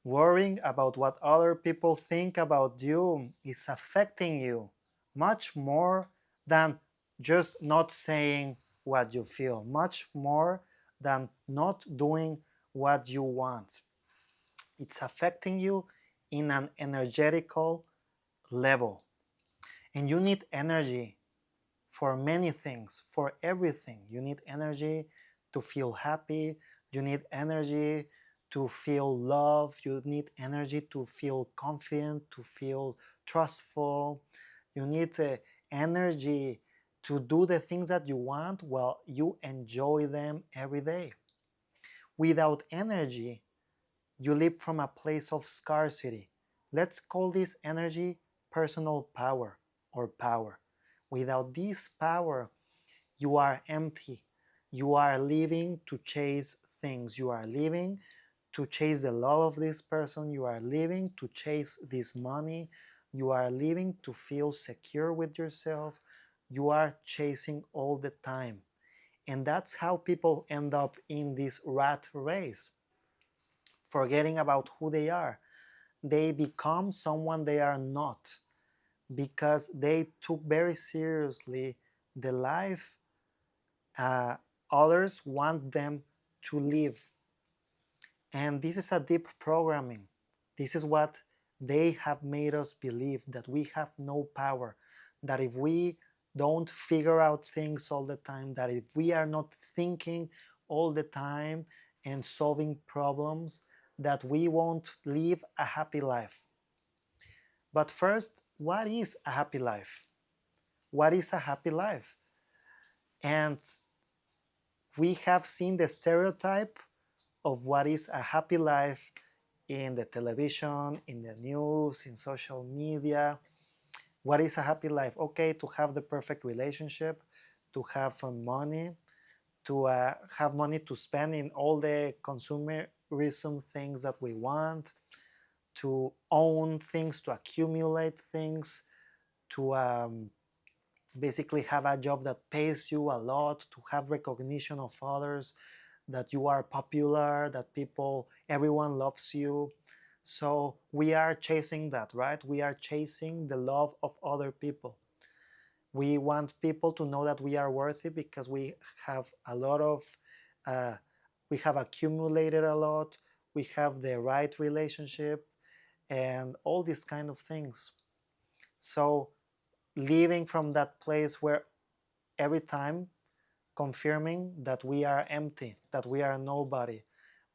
Worrying about what other people think about you is affecting you much more than just not saying what you feel, much more than not doing what you want. It's affecting you in an energetical level. And you need energy for many things, for everything. You need energy to feel happy, you need energy to feel love, you need energy to feel confident, to feel trustful. You need energy to do the things that you want while you enjoy them every day. Without energy, you live from a place of scarcity. Let's call this energy personal power or power. Without this power, you are empty. You are living to chase things. You are living to chase the love of this person. You are living to chase this money. You are living to feel secure with yourself. You are chasing all the time. And that's how people end up in this rat race, forgetting about who they are. They become someone they are not because they took very seriously the life uh, others want them to live. And this is a deep programming. This is what they have made us believe, that we have no power, that if we don't figure out things all the time, that if we are not thinking all the time and solving problems, that we won't live a happy life. But first, what is a happy life? What is a happy life? And we have seen the stereotype of what is a happy life in the television, in the news, in social media. What is a happy life? Okay, to have the perfect relationship, to have money, to have money to spend in all the consumerism things that we want, to own things, to accumulate things, to basically have a job that pays you a lot, to have recognition of others, that you are popular, that everyone loves you. So we are chasing that, right? We are chasing the love of other people. We want people to know that we are worthy because we have a lot of, uh, we have accumulated a lot, we have the right relationship, and all these kind of things. So living from that place where every time confirming that we are empty, that we are nobody.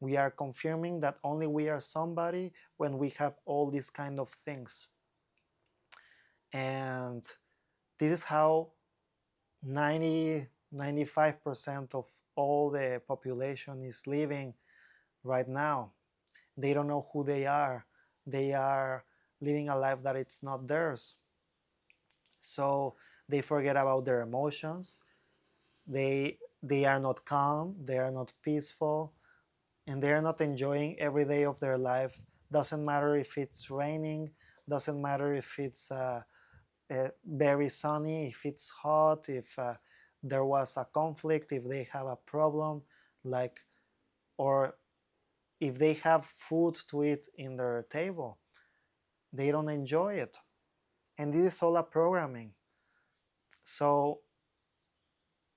We are confirming that only we are somebody when we have all these kind of things. And this is how 95% of all the population is living right now. They don't know who they are. They are living a life that it's not theirs. So they forget about their emotions. They are not calm, they are not peaceful, and they are not enjoying every day of their life. Doesn't matter if it's raining, doesn't matter if it's very sunny, if it's hot, if there was a conflict, if they have a problem, like, or if they have food to eat in their table, they don't enjoy it. And this is all a programming. So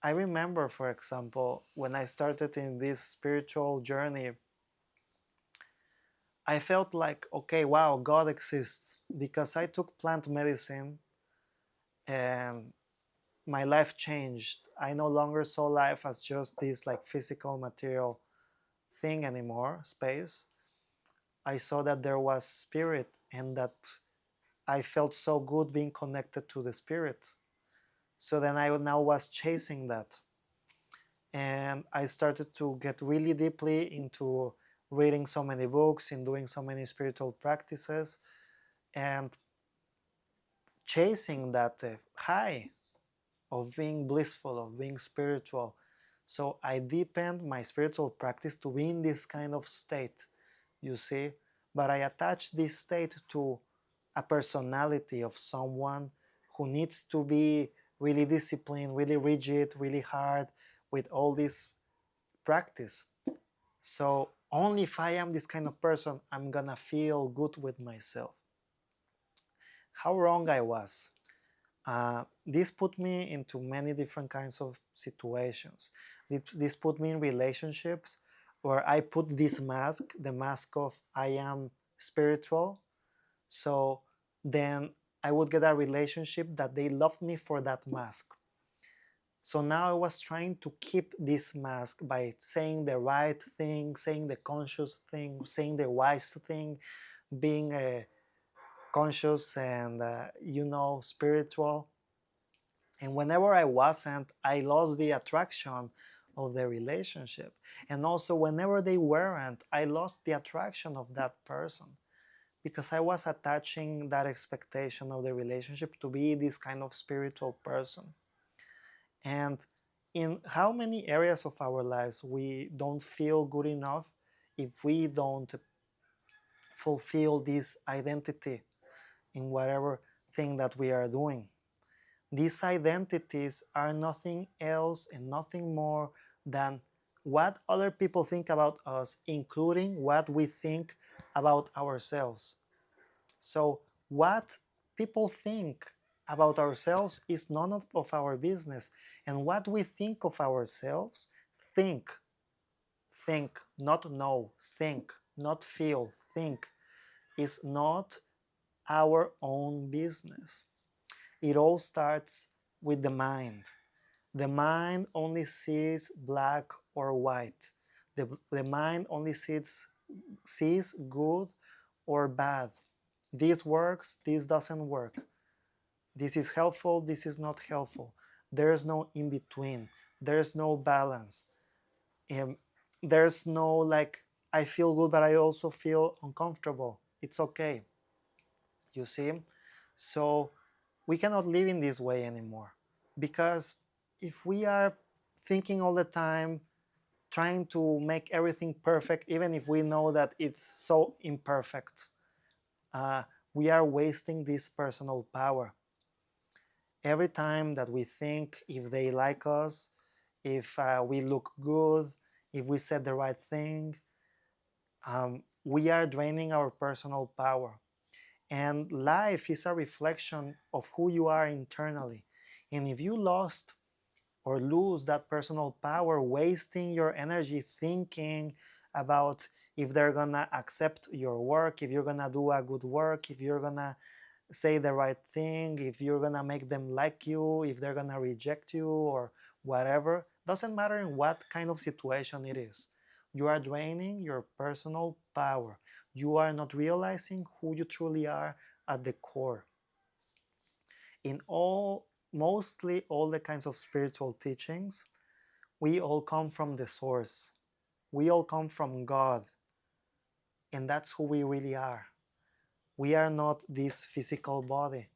I remember, for example, when I started in this spiritual journey, I felt like, okay, wow, God exists, because I took plant medicine and my life changed. I no longer saw life as just this like physical material thing anymore, space. I saw that there was spirit and that I felt so good being connected to the spirit. So then I now was chasing that. And I started to get really deeply into reading so many books and doing so many spiritual practices and chasing that high of being blissful, of being spiritual. So I deepened my spiritual practice to be in this kind of state, you see. But I attached this state to a personality of someone who needs to be really disciplined, really rigid, really hard with all this practice. So Only if I am this kind of person, I'm gonna feel good with myself. How wrong I was. This put me into many different kinds of situations. This put me in relationships where I put this mask, the mask of I am spiritual. So then I would get a relationship that they loved me for that mask. So now I was trying to keep this mask by saying the right thing, saying the conscious thing, saying the wise thing, being conscious and, spiritual. And whenever I wasn't, I lost the attraction of the relationship. And also, whenever they weren't, I lost the attraction of that person because I was attaching that expectation of the relationship to be this kind of spiritual person. And in how many areas of our lives we don't feel good enough if we don't fulfill this identity in whatever thing that we are doing. These identities are nothing else and nothing more than what other people think about us, including what we think about ourselves. So, what people think about ourselves is none of our business. And what we think of ourselves, think, think, not know, think, not feel, think, is not our own business. It all starts with the mind. The mind only sees black or white. The mind only sees good or bad. This works, this doesn't work. This is helpful, this is not helpful. There's no in between. There's no balance. Um, there's no like, I feel good, but I also feel uncomfortable. It's okay. You see? So we cannot live in this way anymore because if we are thinking all the time, trying to make everything perfect, even if we know that it's so imperfect, uh, we are wasting this personal power. Every time that we think if they like us, if we look good, if we said the right thing, we are draining our personal power. And life is a reflection of who you are internally. And if you lost or lose that personal power, wasting your energy thinking about if they're gonna accept your work, if you're gonna do a good work, if you're gonna say the right thing, if you're gonna make them like you, if they're gonna reject you or whatever, doesn't matter in what kind of situation it is. You are draining your personal power. You are not realizing who you truly are at the core. In mostly all the kinds of spiritual teachings, we all come from the source. We all come from God, and that's who we really are. We are not this physical body.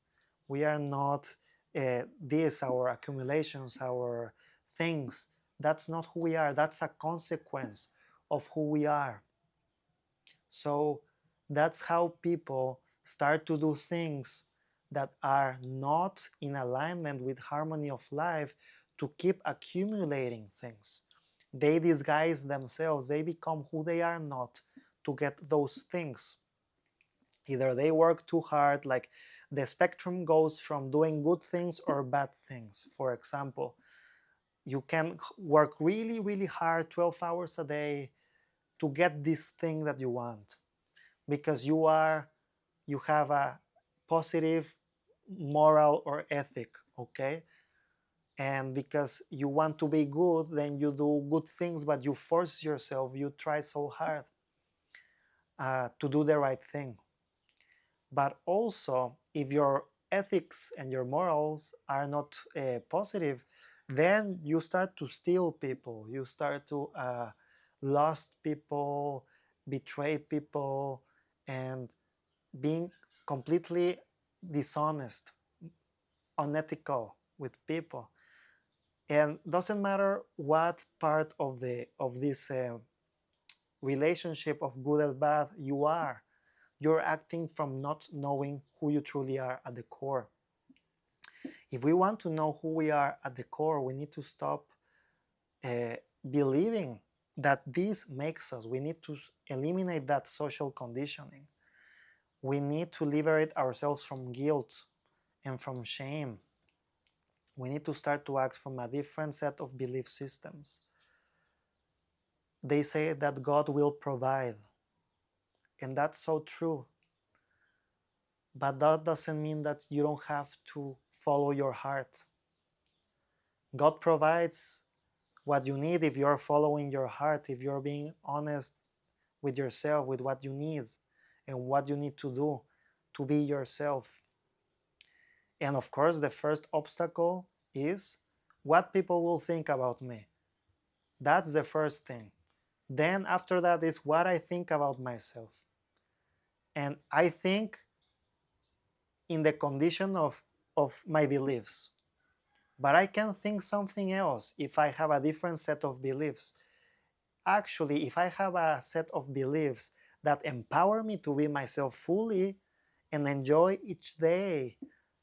We are not our accumulations, our things. That's not who we are. That's a consequence of who we are. So that's how people start to do things that are not in alignment with harmony of life to keep accumulating things. They disguise themselves, they become who they are not to get those things. Either they work too hard, like the spectrum goes from doing good things or bad things. For example, you can work really, really hard 12 hours a day to get this thing that you want because you have a positive moral or ethic, okay? And because you want to be good, then you do good things, but you force yourself, you try so hard to do the right thing. But also, if your ethics and your morals are not positive, then you start to steal people, you start to lust people, betray people, and being completely dishonest, unethical with people. And doesn't matter what part of this relationship of good and bad you are, you're acting from not knowing who you truly are at the core. If we want to know who we are at the core, we need to stop uh, believing that this makes us. We need to eliminate that social conditioning. We need to liberate ourselves from guilt and from shame. We need to start to act from a different set of belief systems. They say that God will provide, and that's so true. But that doesn't mean that you don't have to follow your heart. God provides what you need if you're following your heart, if you're being honest with yourself, with what you need and what you need to do to be yourself. And of course, the first obstacle is what people will think about me. That's the first thing. Then after that is what I think about myself. And I think in the condition of my beliefs. But I can think something else if I have a different set of beliefs. Actually, if I have a set of beliefs that empower me to be myself fully and enjoy each day,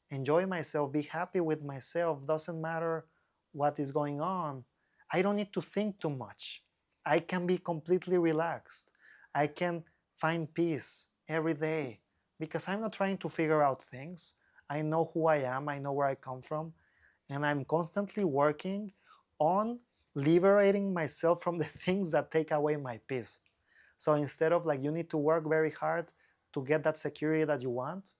enjoy myself, be happy with myself, doesn't matter what is going on, I don't need to think too much. I can be completely relaxed. I can find peace every day because I'm not trying to figure out things. I know who I am, I know where I come from, and I'm constantly working on liberating myself from the things that take away my peace. So instead of like you need to work very hard to get that security that you want,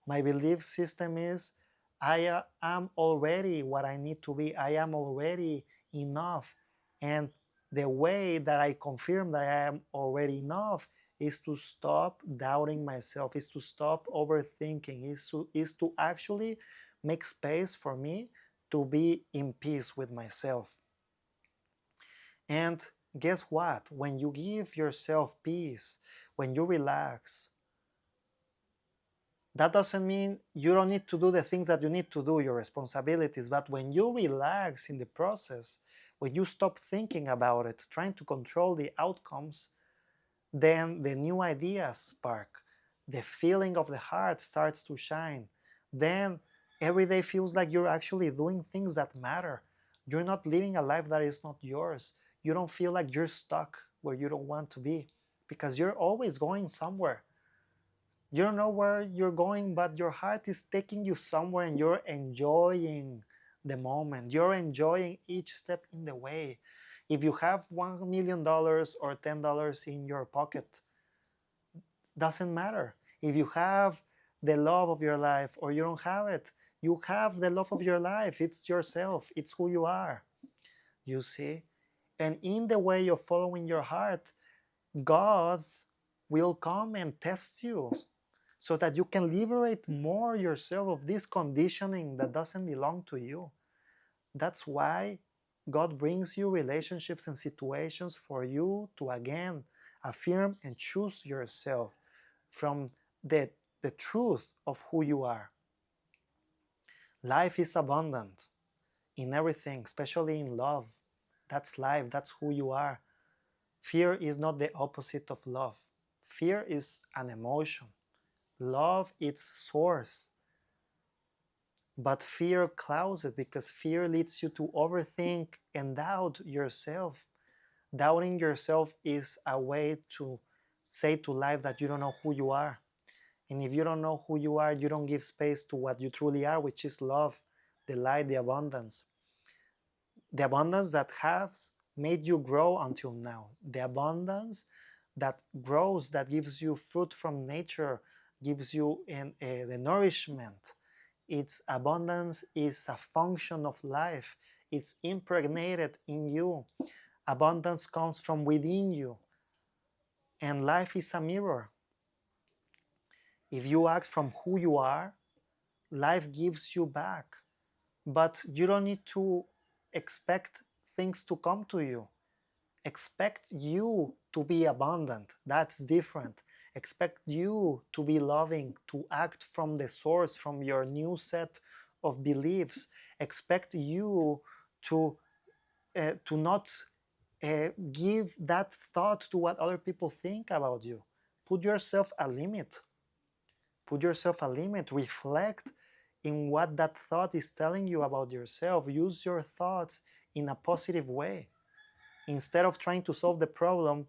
my belief system is I am already what I need to be. I am already enough. And the way that I confirm that I am already enough is to stop doubting myself, is to stop overthinking, is to actually make space for me to be in peace with myself. And guess what? When you give yourself peace, when you relax, that doesn't mean you don't need to do the things that you need to do, your responsibilities, but when you relax in the process, when you stop thinking about it, trying to control the outcomes, then the new ideas spark. The feeling of the heart starts to shine. Then every day feels like you're actually doing things that matter. You're not living a life that is not yours. You don't feel like you're stuck where you don't want to be because you're always going somewhere. You don't know where you're going, but your heart is taking you somewhere and you're enjoying the moment. You're enjoying each step in the way. If you have $1 million or $10 in your pocket, doesn't matter. If you have the love of your life or you don't have it, you have the love of your life. It's yourself, it's who you are. You see? And in the way of following your heart, God will come and test you so that you can liberate more yourself of this conditioning that doesn't belong to you. That's why God brings you relationships and situations for you to again affirm and choose yourself from the truth of who you are. Life is abundant in everything, especially in love. That's life, that's who you are. Fear is not the opposite of love. Fear is an emotion. Love its source. But fear clouds it because fear leads you to overthink and doubt yourself. Doubting yourself is a way to say to life that you don't know who you are. And if you don't know who you are, you don't give space to what you truly are, which is love, the light, the abundance. The abundance that has made you grow until now. The abundance that grows, that gives you fruit from nature, gives you the nourishment. Its abundance is a function of life. It's impregnated in you. Abundance comes from within you. And life is a mirror. If you act from who you are, life gives you back. But you don't need to expect things to come to you. Expect you to be abundant. That's different. Expect you to be loving, to act from the source, from your new set of beliefs. Expect you to not give that thought to what other people think about you. Put yourself a limit. Put yourself a limit. Reflect in what that thought is telling you about yourself. Use your thoughts in a positive way. Instead of trying to solve the problem,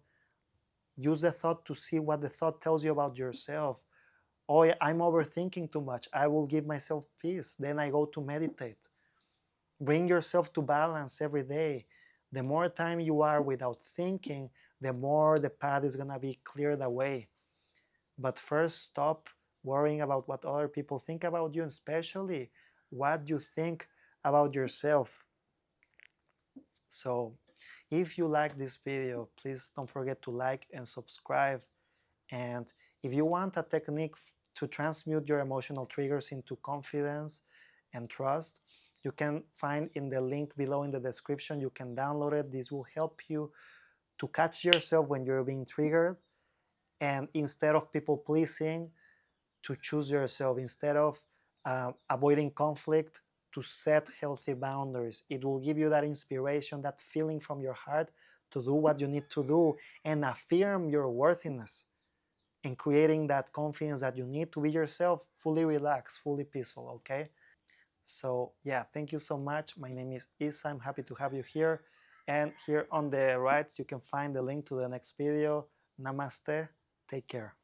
use the thought to see what the thought tells you about yourself. Oh, I'm overthinking too much. I will give myself peace. Then I go to meditate. Bring yourself to balance every day. The more time you are without thinking, the more the path is going to be cleared away. But first, stop worrying about what other people think about you, especially what you think about yourself. So, if you like this video, please don't forget to like and subscribe. And if you want a technique to transmute your emotional triggers into confidence and trust, you can find in the link below in the description. You can download it. This will help you to catch yourself when you're being triggered. And instead of people pleasing, to choose yourself. Instead of avoiding conflict, to set healthy boundaries. It will give you that inspiration, that feeling from your heart to do what you need to do and affirm your worthiness, and creating that confidence that you need to be yourself, fully relaxed, fully peaceful, okay? So yeah, thank you so much. My name is Isa. I'm happy to have you here. And here on the right, you can find the link to the next video. Namaste. Take care.